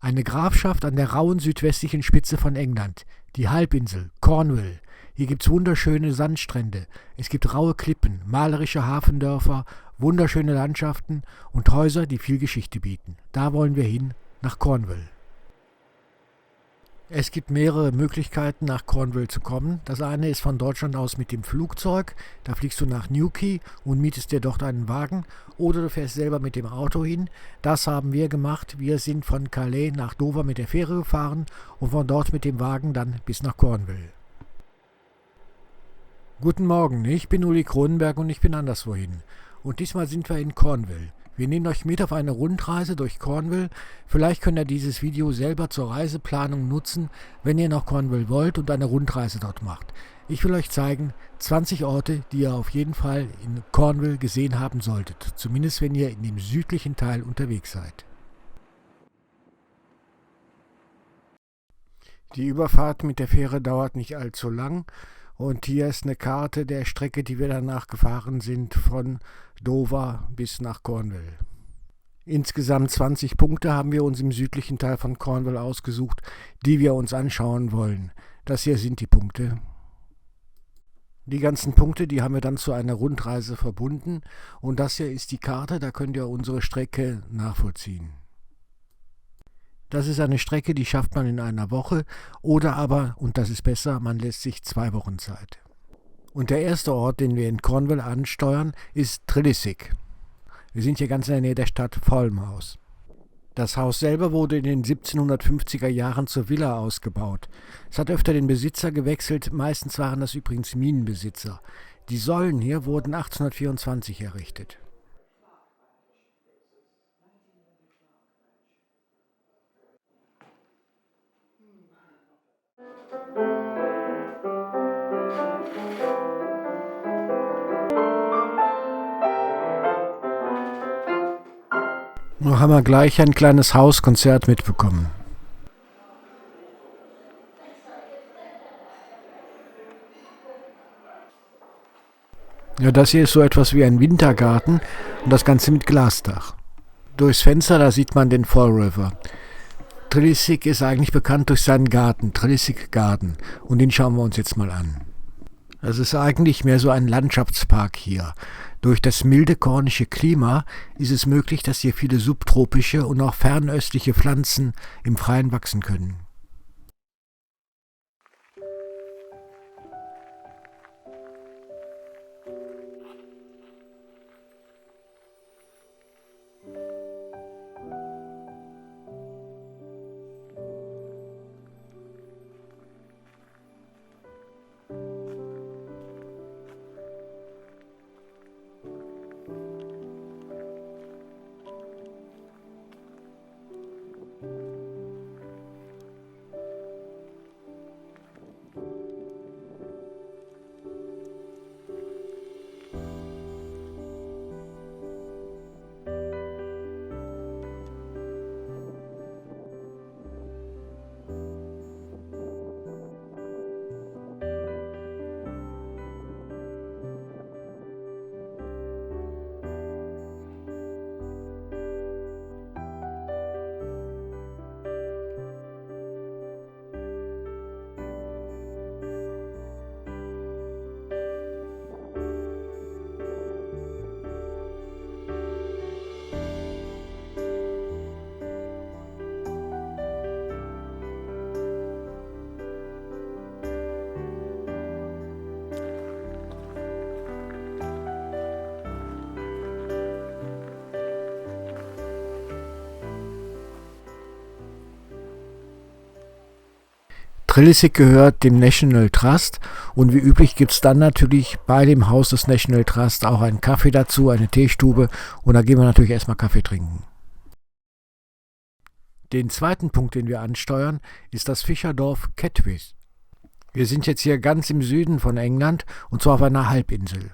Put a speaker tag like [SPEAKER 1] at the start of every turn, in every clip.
[SPEAKER 1] Eine Grafschaft an der rauen südwestlichen Spitze von England, die Halbinsel Cornwall. Hier gibt's wunderschöne Sandstrände, es gibt raue Klippen, malerische Hafendörfer, wunderschöne Landschaften und Häuser, die viel Geschichte bieten. Da wollen wir hin, nach Cornwall. Es gibt mehrere Möglichkeiten, nach Cornwall zu kommen. Das eine ist von Deutschland aus mit dem Flugzeug. Da fliegst du nach Newquay und mietest dir dort einen Wagen. Oder du fährst selber mit dem Auto hin. Das haben wir gemacht. Wir sind von Calais nach Dover mit der Fähre gefahren und von dort mit dem Wagen dann bis nach Cornwall. Guten Morgen, ich bin Uli Kronenberg und ich bin anderswohin. Und diesmal sind wir in Cornwall. Wir nehmen euch mit auf eine Rundreise durch Cornwall. Vielleicht könnt ihr dieses Video selber zur Reiseplanung nutzen, wenn ihr nach Cornwall wollt und eine Rundreise dort macht. Ich will euch zeigen 20 Orte, die ihr auf jeden Fall in Cornwall gesehen haben solltet. Zumindest wenn ihr in dem südlichen Teil unterwegs seid. Die Überfahrt mit der Fähre dauert nicht allzu lang. Und hier ist eine Karte der Strecke, die wir danach gefahren sind, von Dover bis nach Cornwall. Insgesamt 20 Punkte haben wir uns im südlichen Teil von Cornwall ausgesucht, die wir uns anschauen wollen. Das hier sind die Punkte. Die ganzen Punkte, die haben wir dann zu einer Rundreise verbunden. Und das hier ist die Karte, da könnt ihr unsere Strecke nachvollziehen. Das ist eine Strecke, die schafft man in einer Woche oder aber, und das ist besser, man lässt sich 2 Wochen Zeit. Und der erste Ort, den wir in Cornwall ansteuern, ist Trelisig. Wir sind hier ganz in der Nähe der Stadt Falmouth. Das Haus selber wurde in den 1750er Jahren zur Villa ausgebaut. Es hat öfter den Besitzer gewechselt, meistens waren das übrigens Minenbesitzer. Die Säulen hier wurden 1824 errichtet. Nun haben wir gleich ein kleines Hauskonzert mitbekommen. Ja, das hier ist so etwas wie ein Wintergarten und das Ganze mit Glasdach. Durchs Fenster, da sieht man den Fall River. Trelisig ist eigentlich bekannt durch seinen Garten, Trelisig Garden, und den schauen wir uns jetzt mal an. Das ist eigentlich mehr so ein Landschaftspark hier. Durch das milde kornische Klima ist es möglich, dass hier viele subtropische und auch fernöstliche Pflanzen im Freien wachsen können. Trelisig gehört dem National Trust und wie üblich gibt es dann natürlich bei dem Haus des National Trust auch einen Kaffee dazu, eine Teestube, und da gehen wir natürlich erstmal Kaffee trinken. Den zweiten Punkt, den wir ansteuern, ist das Fischerdorf Ketwith. Wir sind jetzt hier ganz im Süden von England und zwar auf einer Halbinsel.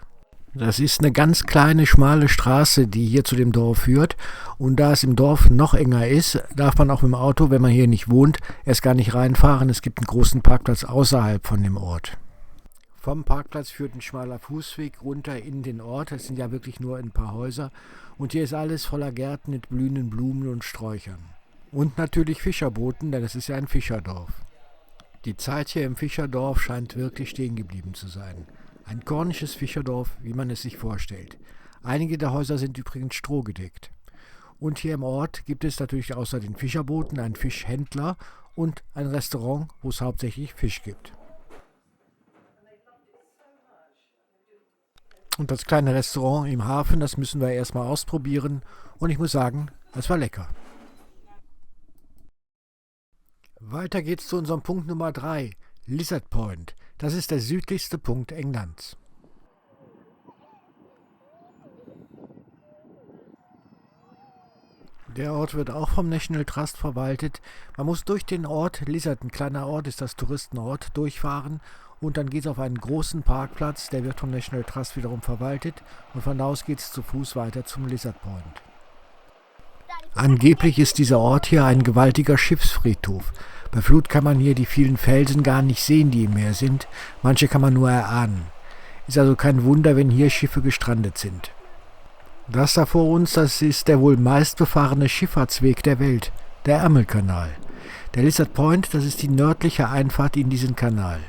[SPEAKER 1] Das ist eine ganz kleine, schmale Straße, die hier zu dem Dorf führt. Und da es im Dorf noch enger ist, darf man auch mit dem Auto, wenn man hier nicht wohnt, erst gar nicht reinfahren. Es gibt einen großen Parkplatz außerhalb von dem Ort. Vom Parkplatz führt ein schmaler Fußweg runter in den Ort. Das sind ja wirklich nur ein paar Häuser. Und hier ist alles voller Gärten mit blühenden Blumen und Sträuchern. Und natürlich Fischerbooten, denn es ist ja ein Fischerdorf. Die Zeit hier im Fischerdorf scheint wirklich stehen geblieben zu sein. Ein kornisches Fischerdorf, wie man es sich vorstellt. Einige der Häuser sind übrigens strohgedeckt. Und hier im Ort gibt es natürlich außer den Fischerbooten einen Fischhändler und ein Restaurant, wo es hauptsächlich Fisch gibt. Und das kleine Restaurant im Hafen, das müssen wir erstmal ausprobieren. Und ich muss sagen, es war lecker. Weiter geht's zu unserem Punkt Nummer 3, Lizard Point. Das ist der südlichste Punkt Englands. Der Ort wird auch vom National Trust verwaltet. Man muss durch den Ort, Lizard, ein kleiner Ort, ist das Touristenort, durchfahren und dann geht es auf einen großen Parkplatz, der wird vom National Trust wiederum verwaltet und von da aus geht es zu Fuß weiter zum Lizard Point. Angeblich ist dieser Ort hier ein gewaltiger Schiffsfriedhof. Bei Flut kann man hier die vielen Felsen gar nicht sehen, die im Meer sind. Manche kann man nur erahnen. Ist also kein Wunder, wenn hier Schiffe gestrandet sind. Das da vor uns, das ist der wohl meistbefahrene Schifffahrtsweg der Welt, der Ärmelkanal. Der Lizard Point, das ist die nördliche Einfahrt in diesen Kanal.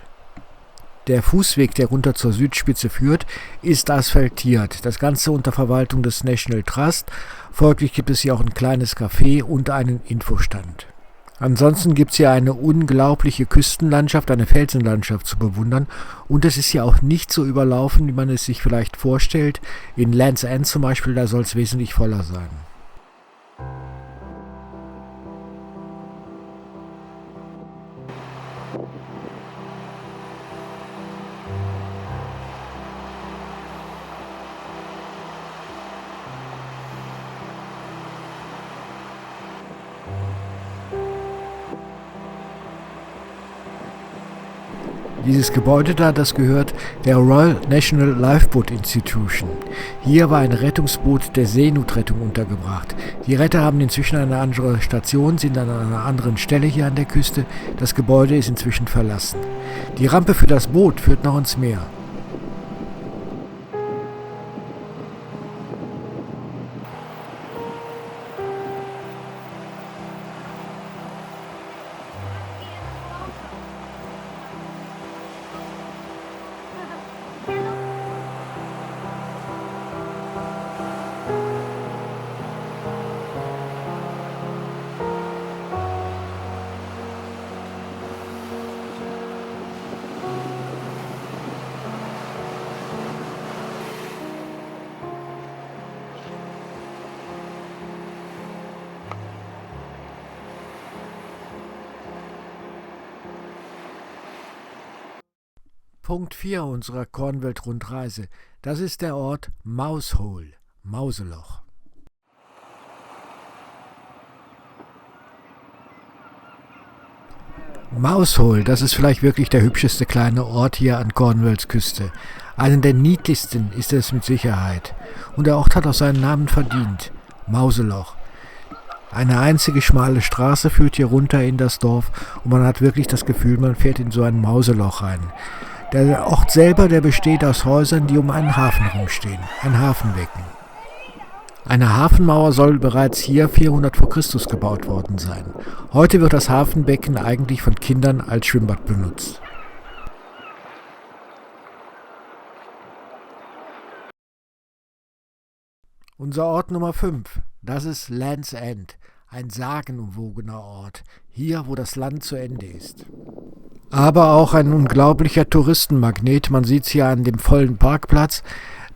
[SPEAKER 1] Der Fußweg, der runter zur Südspitze führt, ist asphaltiert. Das Ganze unter Verwaltung des National Trust. Folglich gibt es hier auch ein kleines Café und einen Infostand. Ansonsten gibt es hier eine unglaubliche Küstenlandschaft, eine Felsenlandschaft zu bewundern. Und es ist hier auch nicht so überlaufen, wie man es sich vielleicht vorstellt. In Land's End zum Beispiel, da soll es wesentlich voller sein. Dieses Gebäude da, das gehört der Royal National Lifeboat Institution. Hier war ein Rettungsboot der Seenotrettung untergebracht. Die Retter haben inzwischen eine andere Station, sind an einer anderen Stelle hier an der Küste. Das Gebäude ist inzwischen verlassen. Die Rampe für das Boot führt noch ins Meer. Punkt 4 unserer Kornwelt-Rundreise. Das ist der Ort Mousehole, Mauseloch. Mousehole, das ist vielleicht wirklich der hübscheste kleine Ort hier an Cornwalls Küste. Einen der niedlichsten ist es mit Sicherheit. Und der Ort hat auch seinen Namen verdient. Mauseloch. Eine einzige schmale Straße führt hier runter in das Dorf und man hat wirklich das Gefühl, man fährt in so ein Mauseloch rein. Der Ort selber, der besteht aus Häusern, die um einen Hafen rumstehen, ein Hafenbecken. Eine Hafenmauer soll bereits hier 400 vor Christus gebaut worden sein. Heute wird das Hafenbecken eigentlich von Kindern als Schwimmbad benutzt. Unser Ort Nummer 5, das ist Land's End, ein sagenumwogener Ort, hier wo das Land zu Ende ist. Aber auch ein unglaublicher Touristenmagnet, man sieht es hier an dem vollen Parkplatz.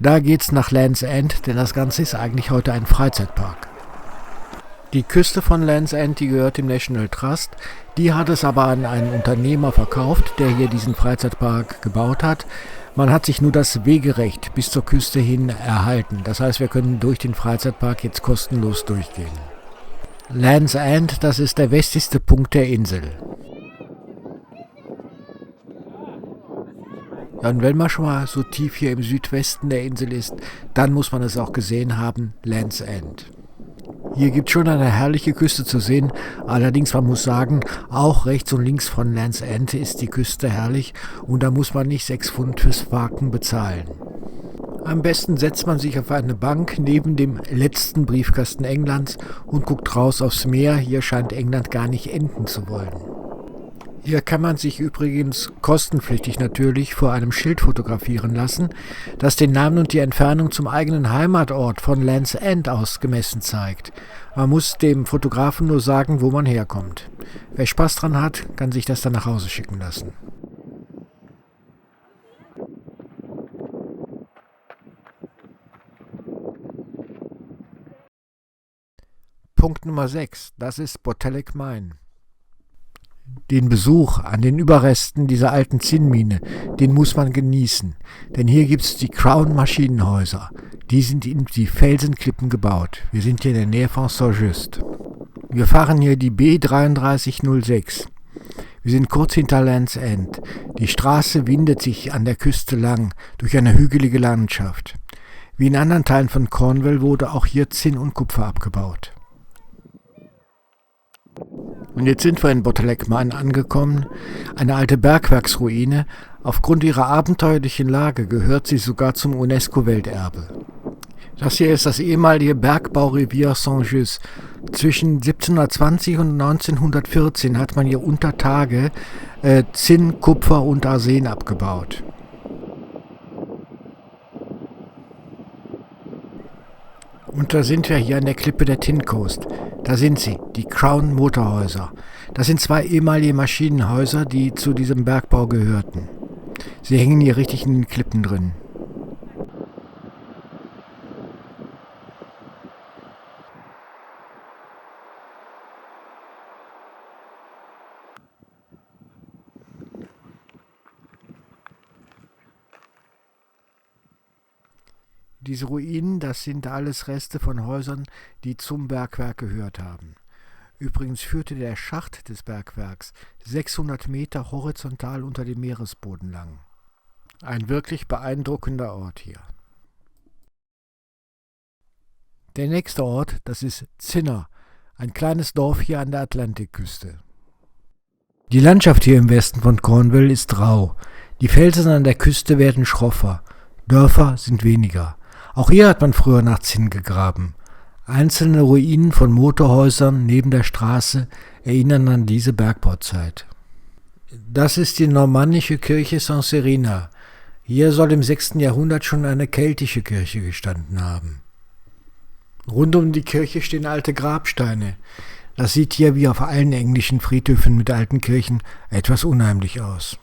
[SPEAKER 1] Da geht's nach Land's End, denn das Ganze ist eigentlich heute ein Freizeitpark. Die Küste von Land's End, die gehört dem National Trust, die hat es aber an einen Unternehmer verkauft, der hier diesen Freizeitpark gebaut hat. Man hat sich nur das Wegerecht bis zur Küste hin erhalten. Das heißt, wir können durch den Freizeitpark jetzt kostenlos durchgehen. Land's End, das ist der westlichste Punkt der Insel. Ja, und wenn man schon mal so tief hier im Südwesten der Insel ist, dann muss man es auch gesehen haben, Land's End. Hier gibt es schon eine herrliche Küste zu sehen, allerdings man muss sagen, auch rechts und links von Land's End ist die Küste herrlich und da muss man nicht 6 Pfund fürs Parken bezahlen. Am besten setzt man sich auf eine Bank neben dem letzten Briefkasten Englands und guckt raus aufs Meer. Hier scheint England gar nicht enden zu wollen. Hier kann man sich übrigens kostenpflichtig natürlich vor einem Schild fotografieren lassen, das den Namen und die Entfernung zum eigenen Heimatort von Land's End aus gemessen zeigt. Man muss dem Fotografen nur sagen, wo man herkommt. Wer Spaß dran hat, kann sich das dann nach Hause schicken lassen. Punkt Nummer 6, das ist Botellic Mine. Den Besuch an den Überresten dieser alten Zinnmine, den muss man genießen, denn hier gibt es die Crown Maschinenhäuser. Die sind in die Felsenklippen gebaut. Wir sind hier in der Nähe von Saint-Just. Wir fahren hier die B3306. Wir sind kurz hinter Land's End. Die Straße windet sich an der Küste lang durch eine hügelige Landschaft. Wie in anderen Teilen von Cornwall wurde auch hier Zinn und Kupfer abgebaut. Und jetzt sind wir in Botellic Mine angekommen, eine alte Bergwerksruine. Aufgrund ihrer abenteuerlichen Lage gehört sie sogar zum UNESCO-Welterbe. Das hier ist das ehemalige Bergbaurevier Saint-Just. Zwischen 1720 und 1914 hat man hier unter Tage Zinn, Kupfer und Arsen abgebaut. Und da sind wir hier an der Klippe der Tin Coast. Da sind sie, die Crown Motorhäuser. Das sind zwei ehemalige Maschinenhäuser, die zu diesem Bergbau gehörten. Sie hängen hier richtig in den Klippen drin. Diese Ruinen, das sind alles Reste von Häusern, die zum Bergwerk gehört haben. Übrigens führte der Schacht des Bergwerks 600 Meter horizontal unter dem Meeresboden lang. Ein wirklich beeindruckender Ort hier. Der nächste Ort, das ist Zinner, ein kleines Dorf hier an der Atlantikküste. Die Landschaft hier im Westen von Cornwall ist rau. Die Felsen an der Küste werden schroffer. Dörfer sind weniger. Auch hier hat man früher nach Zinn gegraben. Einzelne Ruinen von Motorhäusern neben der Straße erinnern an diese Bergbauzeit. Das ist die normannische Kirche Saint-Serina. Hier soll im 6. Jahrhundert schon eine keltische Kirche gestanden haben. Rund um die Kirche stehen alte Grabsteine. Das sieht hier wie auf allen englischen Friedhöfen mit alten Kirchen etwas unheimlich aus.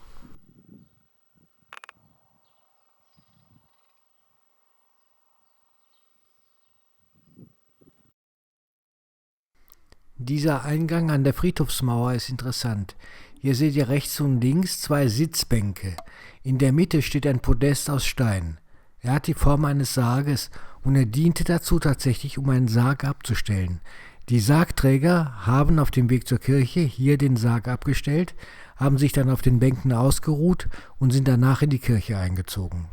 [SPEAKER 1] Dieser Eingang an der Friedhofsmauer ist interessant. Hier seht ihr rechts und links zwei Sitzbänke. In der Mitte steht ein Podest aus Stein. Er hat die Form eines Sarges und er diente dazu tatsächlich, um einen Sarg abzustellen. Die Sargträger haben auf dem Weg zur Kirche hier den Sarg abgestellt, haben sich dann auf den Bänken ausgeruht und sind danach in die Kirche eingezogen.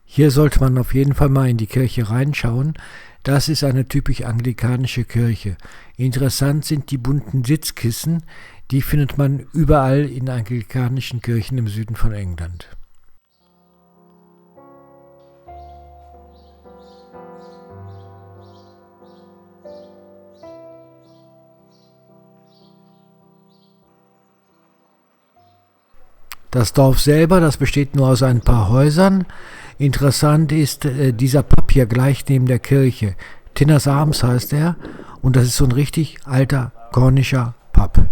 [SPEAKER 1] Hier sollte man auf jeden Fall mal in die Kirche reinschauen. Das ist eine typisch anglikanische Kirche. Interessant sind die bunten Sitzkissen, die findet man überall in anglikanischen Kirchen im Süden von England. Das Dorf selber, das besteht nur aus ein paar Häusern. Interessant ist dieser Pub hier gleich neben der Kirche. Tinner's Arms heißt er und das ist so ein richtig alter kornischer Pub.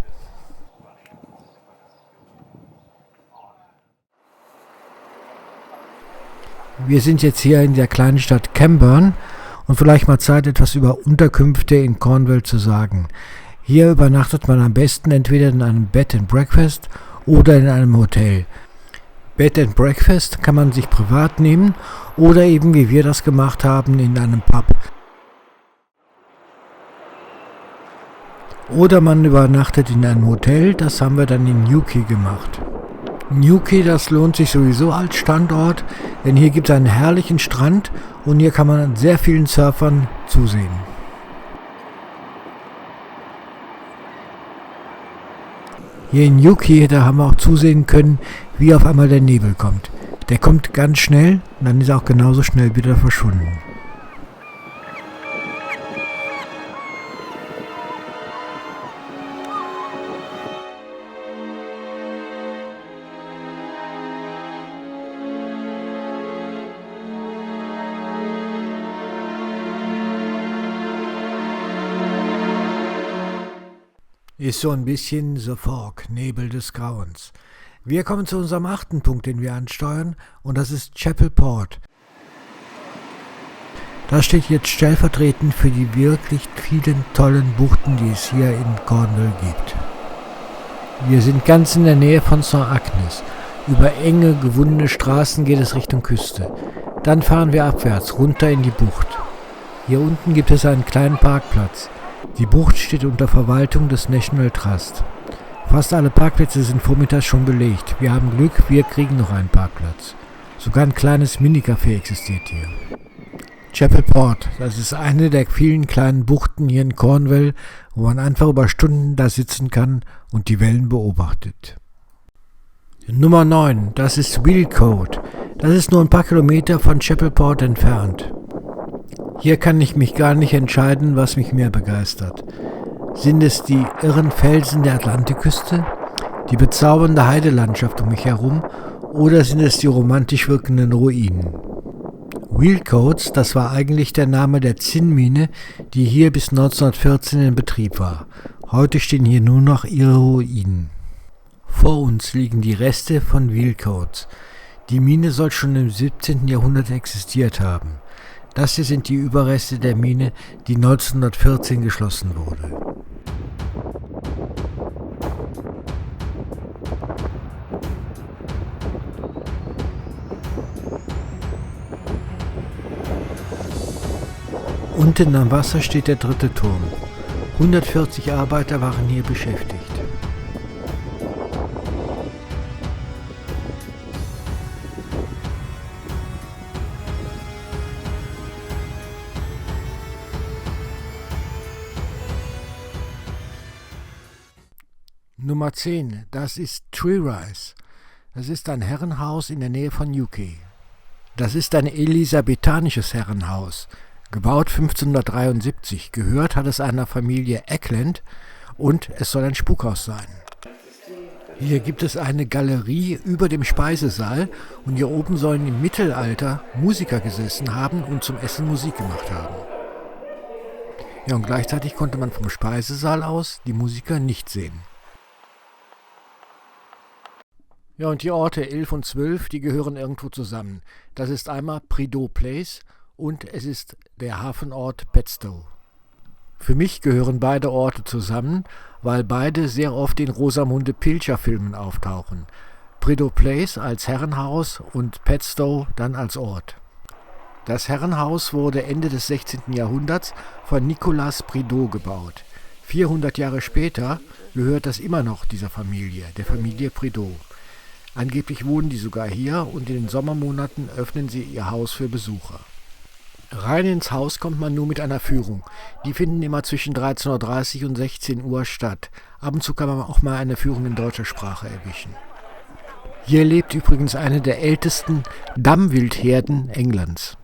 [SPEAKER 1] Wir sind jetzt hier in der kleinen Stadt Camburn und vielleicht mal Zeit, etwas über Unterkünfte in Cornwall zu sagen. Hier übernachtet man am besten entweder in einem Bed and Breakfast oder in einem Hotel. Bed and Breakfast kann man sich privat nehmen oder eben, wie wir das gemacht haben, in einem Pub. Oder man übernachtet in einem Hotel, das haben wir dann in Newquay gemacht. Newquay, das lohnt sich sowieso als Standort, denn hier gibt es einen herrlichen Strand und hier kann man sehr vielen Surfern zusehen. Hier in Newquay, da haben wir auch zusehen können, wie auf einmal der Nebel kommt. Der kommt ganz schnell und dann ist er auch genauso schnell wieder verschwunden. Ist so ein bisschen The Fog, Nebel des Grauens. Wir kommen zu unserem 8. Punkt, den wir ansteuern, und das ist Chapel Port. Das steht jetzt stellvertretend für die wirklich vielen tollen Buchten, die es hier in Cornwall gibt. Wir sind ganz in der Nähe von St. Agnes. Über enge, gewundene Straßen geht es Richtung Küste. Dann fahren wir abwärts, runter in die Bucht. Hier unten gibt es einen kleinen Parkplatz. Die Bucht steht unter Verwaltung des National Trust. Fast alle Parkplätze sind vormittags schon belegt. Wir haben Glück, wir kriegen noch einen Parkplatz. Sogar ein kleines Minicafé existiert hier. Chapel Port, das ist eine der vielen kleinen Buchten hier in Cornwall, wo man einfach über Stunden da sitzen kann und die Wellen beobachtet. Nummer 9, das ist Wilcote. Das ist nur ein paar Kilometer von Chapel Port entfernt. Hier kann ich mich gar nicht entscheiden, was mich mehr begeistert. Sind es die irren Felsen der Atlantikküste, die bezaubernde Heidelandschaft um mich herum, oder sind es die romantisch wirkenden Ruinen? Wilcote, das war eigentlich der Name der Zinnmine, die hier bis 1914 in Betrieb war. Heute stehen hier nur noch ihre Ruinen. Vor uns liegen die Reste von Wilcote. Die Mine soll schon im 17. Jahrhundert existiert haben. Das hier sind die Überreste der Mine, die 1914 geschlossen wurde. Unten am Wasser steht der 3. Turm. 140 Arbeiter waren hier beschäftigt. Nummer 10, das ist Tree-Rise. Das ist ein Herrenhaus in der Nähe von Newquay. Das ist ein elisabethanisches Herrenhaus. Gebaut 1573, gehört hat es einer Familie Ackland und es soll ein Spukhaus sein. Hier gibt es eine Galerie über dem Speisesaal und hier oben sollen im Mittelalter Musiker gesessen haben und zum Essen Musik gemacht haben. Ja, und gleichzeitig konnte man vom Speisesaal aus die Musiker nicht sehen. Ja, und die Orte 11 und 12, die gehören irgendwo zusammen. Das ist einmal Prideaux Place und es ist der Hafenort Padstow. Für mich gehören beide Orte zusammen, weil beide sehr oft in Rosamunde Pilcher-Filmen auftauchen. Prideaux Place als Herrenhaus und Padstow dann als Ort. Das Herrenhaus wurde Ende des 16. Jahrhunderts von Nicolas Prideaux gebaut. 400 Jahre später gehört das immer noch dieser Familie, der Familie Prideaux. Angeblich wohnen die sogar hier und in den Sommermonaten öffnen sie ihr Haus für Besucher. Rein ins Haus kommt man nur mit einer Führung. Die finden immer zwischen 13:30 und 16 Uhr statt. Ab und zu kann man auch mal eine Führung in deutscher Sprache erwischen. Hier lebt übrigens eine der ältesten Dammwildherden Englands.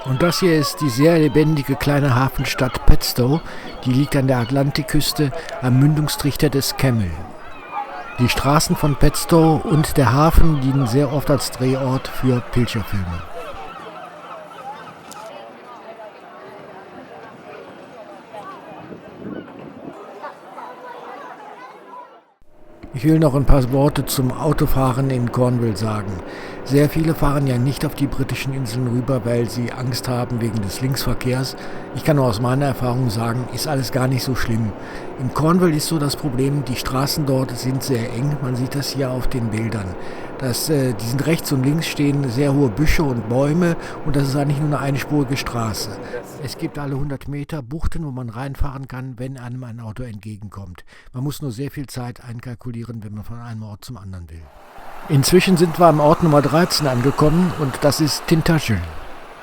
[SPEAKER 1] Und das hier ist die sehr lebendige kleine Hafenstadt Padstow, die liegt an der Atlantikküste am Mündungstrichter des Camel. Die Straßen von Padstow und der Hafen dienen sehr oft als Drehort für Pilcherfilme. Ich will noch ein paar Worte zum Autofahren in Cornwall sagen. Sehr viele fahren ja nicht auf die britischen Inseln rüber, weil sie Angst haben wegen des Linksverkehrs. Ich kann nur aus meiner Erfahrung sagen, ist alles gar nicht so schlimm. In Cornwall ist so das Problem, die Straßen dort sind sehr eng. Man sieht das hier auf den Bildern. Die sind rechts und links stehen sehr hohe Büsche und Bäume und das ist eigentlich nur eine einspurige Straße. Es gibt alle 100 Meter Buchten, wo man reinfahren kann, wenn einem ein Auto entgegenkommt. Man muss nur sehr viel Zeit einkalkulieren, wenn man von einem Ort zum anderen will. Inzwischen sind wir am Ort Nummer 13 angekommen und das ist Tintagel.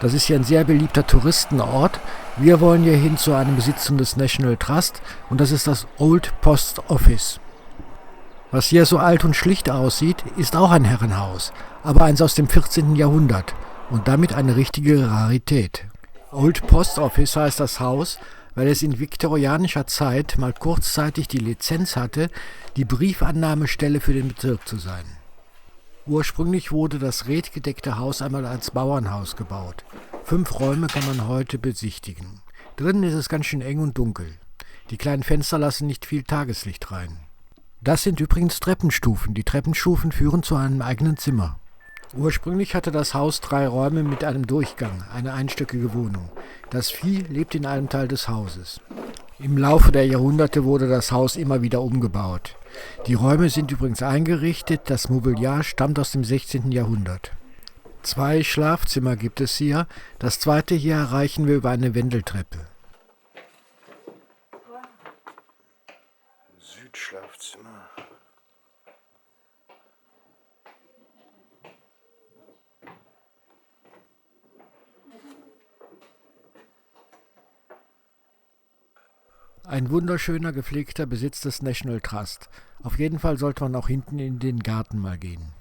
[SPEAKER 1] Das ist ja ein sehr beliebter Touristenort. Wir wollen hier hin zu einem Besitztum des National Trust und das ist das Old Post Office. Was hier so alt und schlicht aussieht, ist auch ein Herrenhaus, aber eins aus dem 14. Jahrhundert und damit eine richtige Rarität. Old Post Office heißt das Haus, weil es in viktorianischer Zeit mal kurzzeitig die Lizenz hatte, die Briefannahmestelle für den Bezirk zu sein. Ursprünglich wurde das redgedeckte Haus einmal als Bauernhaus gebaut. 5 Räume kann man heute besichtigen. Drinnen ist es ganz schön eng und dunkel. Die kleinen Fenster lassen nicht viel Tageslicht rein. Das sind übrigens Treppenstufen. Die Treppenstufen führen zu einem eigenen Zimmer. Ursprünglich hatte das Haus 3 Räume mit einem Durchgang, eine einstöckige Wohnung. Das Vieh lebt in einem Teil des Hauses. Im Laufe der Jahrhunderte wurde das Haus immer wieder umgebaut. Die Räume sind übrigens eingerichtet, das Mobiliar stammt aus dem 16. Jahrhundert. 2 Schlafzimmer gibt es hier, das zweite hier erreichen wir über eine Wendeltreppe. Südschlafzimmer. Ein wunderschöner, gepflegter Besitz des National Trust. Auf jeden Fall sollte man auch hinten in den Garten mal gehen.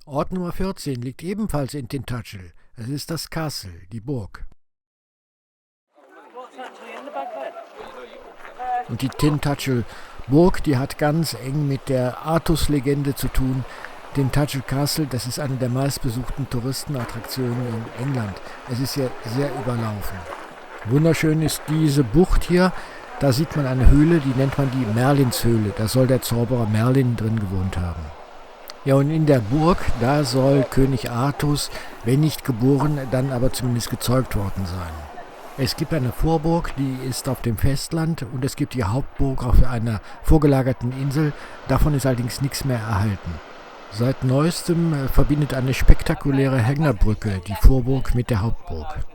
[SPEAKER 1] Ort Nummer 14 liegt ebenfalls in Tintagel. Es ist das Castle, die Burg. Und die Tintagel Burg, die hat ganz eng mit der Artus-Legende zu tun. Tintagel Castle, das ist eine der meistbesuchten Touristenattraktionen in England. Es ist ja sehr überlaufen. Wunderschön ist diese Bucht hier. Da sieht man eine Höhle, die nennt man die Merlinshöhle. Da soll der Zauberer Merlin drin gewohnt haben. Ja, und in der Burg, da soll König Artus, wenn nicht geboren, dann aber zumindest gezeugt worden sein. Es gibt eine Vorburg, die ist auf dem Festland, und es gibt die Hauptburg auf einer vorgelagerten Insel. Davon ist allerdings nichts mehr erhalten. Seit neuestem verbindet eine spektakuläre Hängerbrücke die Vorburg mit der Hauptburg.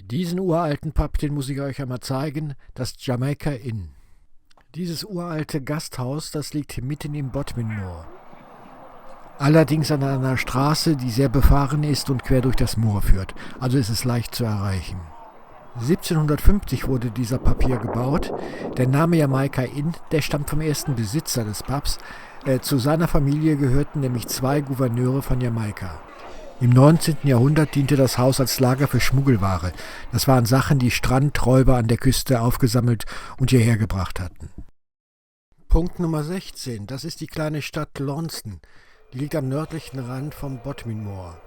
[SPEAKER 1] Diesen uralten Pub, den muss ich euch einmal zeigen, das Jamaica Inn. Dieses uralte Gasthaus, das liegt mitten im Bodmin Moor. Allerdings an einer Straße, die sehr befahren ist und quer durch das Moor führt. Also ist es leicht zu erreichen. 1750 wurde dieser Pub hier gebaut. Der Name Jamaica Inn, der stammt vom ersten Besitzer des Pubs. Zu seiner Familie gehörten nämlich 2 Gouverneure von Jamaika. Im 19. Jahrhundert diente das Haus als Lager für Schmuggelware. Das waren Sachen, die Strandräuber an der Küste aufgesammelt und hierher gebracht hatten. Punkt Nummer 16, das ist die kleine Stadt Launceston. Die liegt am nördlichen Rand vom Bodmin Moor.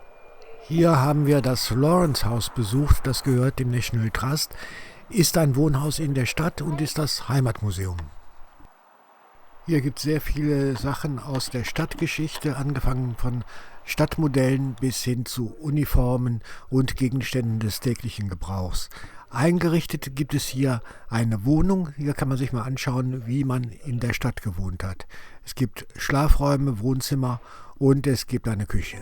[SPEAKER 1] Hier haben wir das Lawrence House besucht, das gehört dem National Trust, ist ein Wohnhaus in der Stadt und ist das Heimatmuseum. Hier gibt es sehr viele Sachen aus der Stadtgeschichte, angefangen von Stadtmodellen bis hin zu Uniformen und Gegenständen des täglichen Gebrauchs. Eingerichtet gibt es hier eine Wohnung. Hier kann man sich mal anschauen, wie man in der Stadt gewohnt hat. Es gibt Schlafräume, Wohnzimmer und es gibt eine Küche.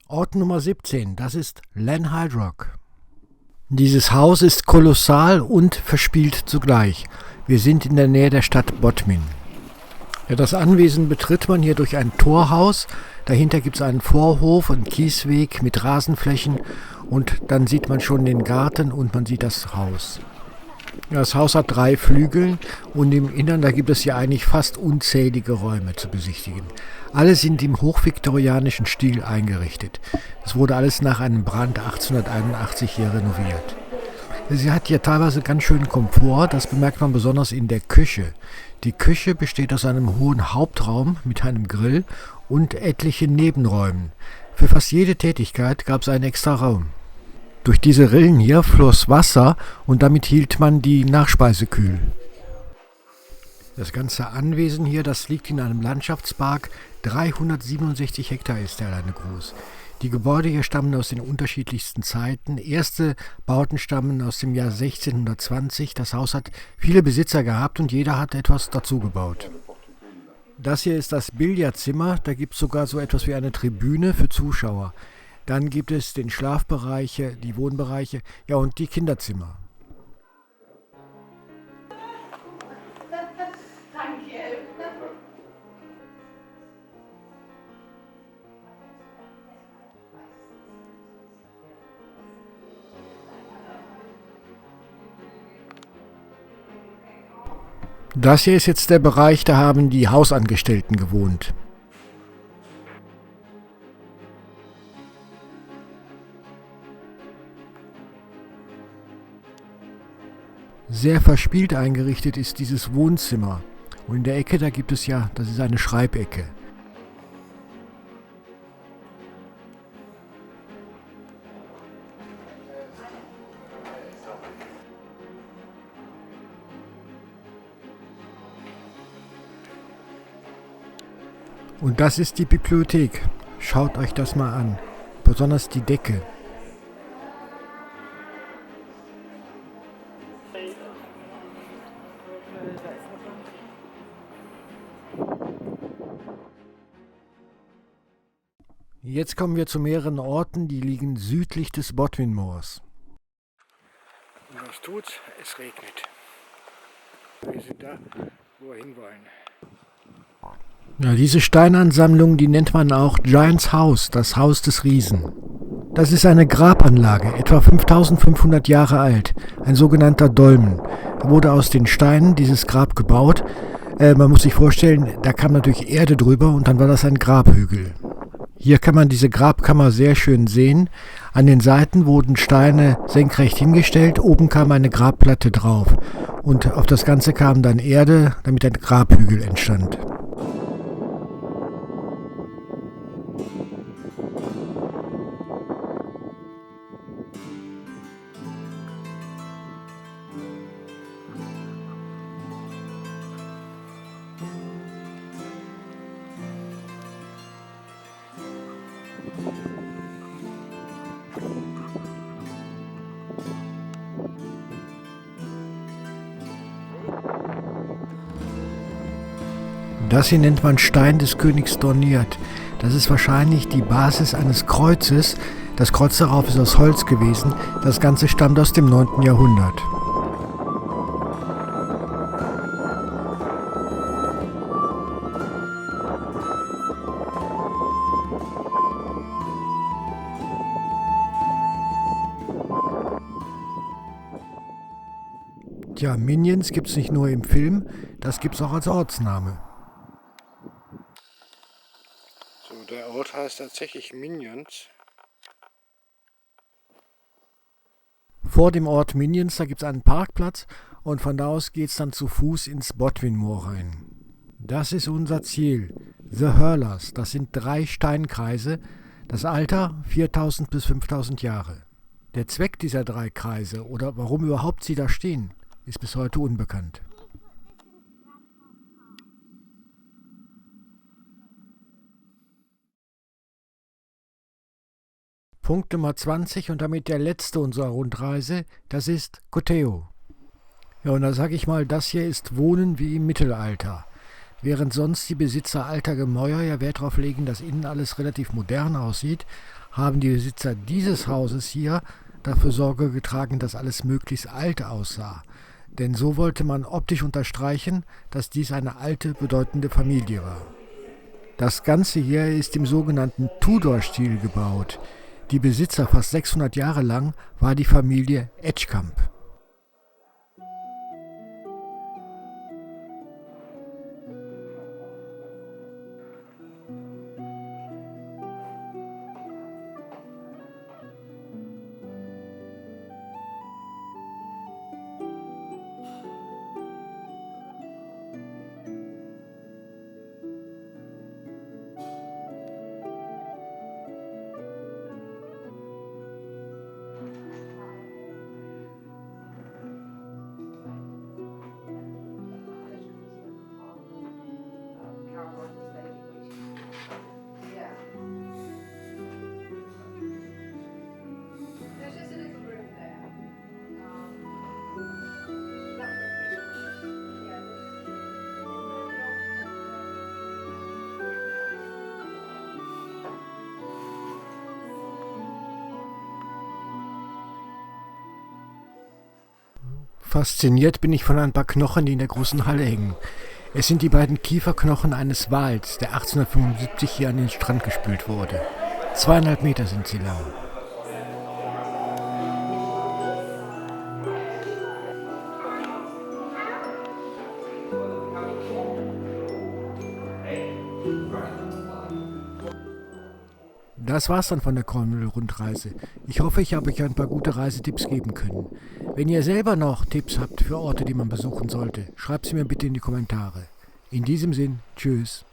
[SPEAKER 1] Ort Nummer 17, das ist Lanhydrock. Dieses Haus ist kolossal und verspielt zugleich. Wir sind in der Nähe der Stadt Bodmin. Ja, das Anwesen betritt man hier durch ein Torhaus. Dahinter gibt es einen Vorhof, einen Kiesweg mit Rasenflächen und dann sieht man schon den Garten und man sieht das Haus. Ja, das Haus hat 3 Flügel und im Innern, da gibt es ja eigentlich fast unzählige Räume zu besichtigen. Alle sind im hochviktorianischen Stil eingerichtet. Es wurde alles nach einem Brand 1881 hier renoviert. Sie hat hier teilweise ganz schönen Komfort, das bemerkt man besonders in der Küche. Die Küche besteht aus einem hohen Hauptraum mit einem Grill und etlichen Nebenräumen. Für fast jede Tätigkeit gab es einen extra Raum. Durch diese Rillen hier floss Wasser und damit hielt man die Nachspeise kühl. Das ganze Anwesen hier, das liegt in einem Landschaftspark. 367 Hektar ist der alleine groß. Die Gebäude hier stammen aus den unterschiedlichsten Zeiten. Erste Bauten stammen aus dem Jahr 1620. Das Haus hat viele Besitzer gehabt und jeder hat etwas dazu gebaut. Das hier ist das Billardzimmer. Da gibt es sogar so etwas wie eine Tribüne für Zuschauer. Dann gibt es den Schlafbereiche, die Wohnbereiche, ja und die Kinderzimmer. Das hier ist jetzt der Bereich, da haben die Hausangestellten gewohnt. Sehr verspielt eingerichtet ist dieses Wohnzimmer. Und in der Ecke, da gibt es ja, das ist eine Schreibecke. Und das ist die Bibliothek. Schaut euch das mal an. Besonders die Decke. Jetzt kommen wir zu mehreren Orten, die liegen südlich des Bodwin Moors. Und was tut's? Es regnet. Wir sind da, wo wir hinwollen. Ja, diese Steinansammlung, die nennt man auch Giant's House, das Haus des Riesen. Das ist eine Grabanlage, etwa 5500 Jahre alt, ein sogenannter Dolmen. Da wurde aus den Steinen dieses Grab gebaut. Man muss sich vorstellen, da kam natürlich Erde drüber und dann war das ein Grabhügel. Hier kann man diese Grabkammer sehr schön sehen. An den Seiten wurden Steine senkrecht hingestellt, oben kam eine Grabplatte drauf. Und auf das Ganze kam dann Erde, damit ein Grabhügel entstand. Das hier nennt man Stein des Königs Dorniert. Das ist wahrscheinlich die Basis eines Kreuzes. Das Kreuz darauf ist aus Holz gewesen. Das Ganze stammt aus dem 9. Jahrhundert. Tja, Minions gibt es nicht nur im Film, das gibt es auch als Ortsname. So, der Ort heißt tatsächlich Minions. Vor dem Ort Minions, da gibt es einen Parkplatz und von da aus geht es dann zu Fuß ins Bodwin Moor rein. Das ist unser Ziel. The Hurlers, das sind 3 Steinkreise. Das Alter 4000 bis 5000 Jahre. Der Zweck dieser 3 Kreise oder warum überhaupt sie da stehen, ist bis heute unbekannt. Punkt Nummer 20 und damit der letzte unserer Rundreise, das ist Coteo. Ja, und da sage ich mal, das hier ist Wohnen wie im Mittelalter. Während sonst die Besitzer alter Gemäuer ja Wert darauf legen, dass innen alles relativ modern aussieht, haben die Besitzer dieses Hauses hier dafür Sorge getragen, dass alles möglichst alt aussah. Denn so wollte man optisch unterstreichen, dass dies eine alte, bedeutende Familie war. Das Ganze hier ist im sogenannten Tudor-Stil gebaut. Die Besitzer fast 600 Jahre lang war die Familie Edgecumbe. Fasziniert bin ich von ein paar Knochen, die in der großen Halle hängen. Es sind die beiden Kieferknochen eines Wals, der 1875 hier an den Strand gespült wurde. 2,5 Meter sind sie lang. Das war's dann von der Cornwall-Rundreise. Ich hoffe, ich habe euch ein paar gute Reisetipps geben können. Wenn ihr selber noch Tipps habt für Orte, die man besuchen sollte, schreibt sie mir bitte in die Kommentare. In diesem Sinn, tschüss.